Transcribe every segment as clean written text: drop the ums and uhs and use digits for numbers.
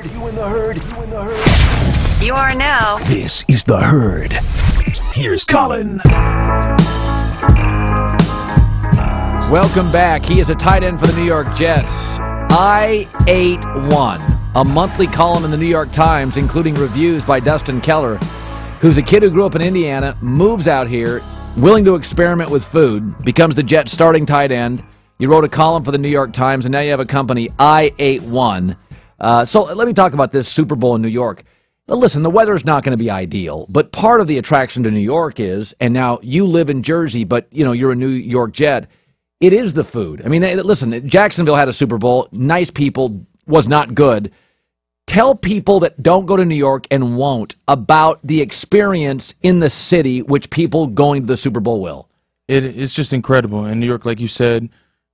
You in the herd. You in the herd. You are now. This is the herd. Here's Colin. Welcome back. He is a tight end for the New York Jets. I Ate One, a monthly column in the New York Times, including reviews by Dustin Keller, who's a kid who grew up in Indiana, moves out here, willing to experiment with food, becomes the Jets' starting tight end. You wrote a column for the New York Times, and now you have a company, I Ate One. So let me talk about this Super Bowl in New York. Listen, the weather is not going to be ideal, but part of the attraction to New York is, and now you live in Jersey, but you're a New York Jet, it is the food. I mean, listen, Jacksonville had a Super Bowl, nice people, was not good. Tell people that don't go to New York and won't about the experience in the city which people going to the Super Bowl will. It's just incredible. In New York, like you said,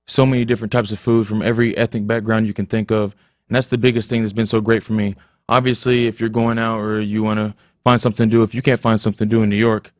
so many different types of food from every ethnic background you can think of. And that's the biggest thing that's been so great for me. Obviously, if you're going out or you want to find something to do, if you can't find something to do in New York,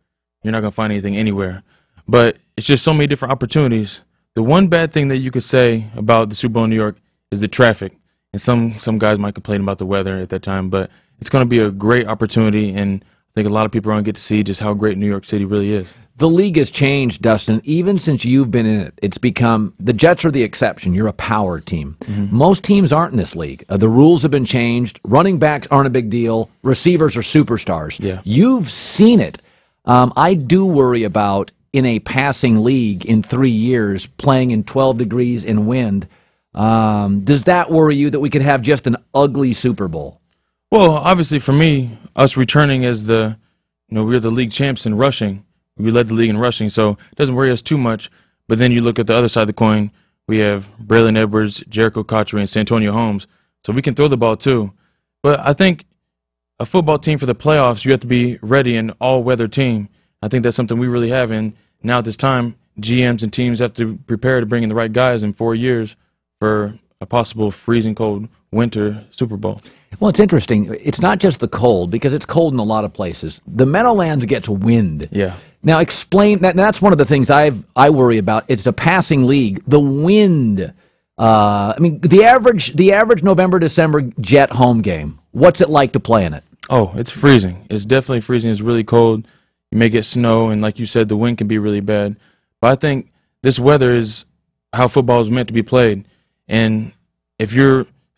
you're not going to find anything anywhere. But it's just so many different opportunities. The one bad thing that you could say about the Super Bowl in New York is the traffic. And some guys might complain about the weather at that time, but it's going to be a great opportunity, and I think a lot of people are going to get to see just how great New York City really is. The league has changed, Dustin, even since you've been in it. It's become, the Jets are the exception. You're a power team. Mm-hmm. Most teams aren't in this league. The rules have been changed. Running backs aren't a big deal. Receivers are superstars. Yeah. You've seen it. I do worry about, in a passing league in 3 years, playing in 12 degrees in wind. Does that worry you that we could have just an ugly Super Bowl? Well, obviously for me, us returning as we're the league champs in rushing. We led the league in rushing, so it doesn't worry us too much. But then you look at the other side of the coin, we have Braylon Edwards, Jericho Cotchery, and Santonio Holmes, so we can throw the ball too. But I think a football team for the playoffs, you have to be ready, an all-weather team. I think that's something we really have, and now at this time, GMs and teams have to prepare to bring in the right guys in 4 years for a possible freezing cold winter Super Bowl. Well, it's interesting. It's not just the cold, because it's cold in a lot of places. The Meadowlands gets wind. Yeah. Now, explain that. That's one of the things I worry about. It's a passing league. The wind. I mean, the average November-December Jet home game. What's it like to play in it? Oh, it's freezing. It's definitely freezing. It's really cold. You may get snow, and like you said, the wind can be really bad. But I think this weather is how football is meant to be played. And if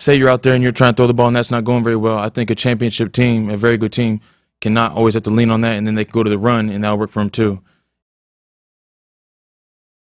say you're out there and you're trying to throw the ball and that's not going very well, I think a championship team, a very good team, cannot always have to lean on that, and then they can go to the run, and that'll work for them too.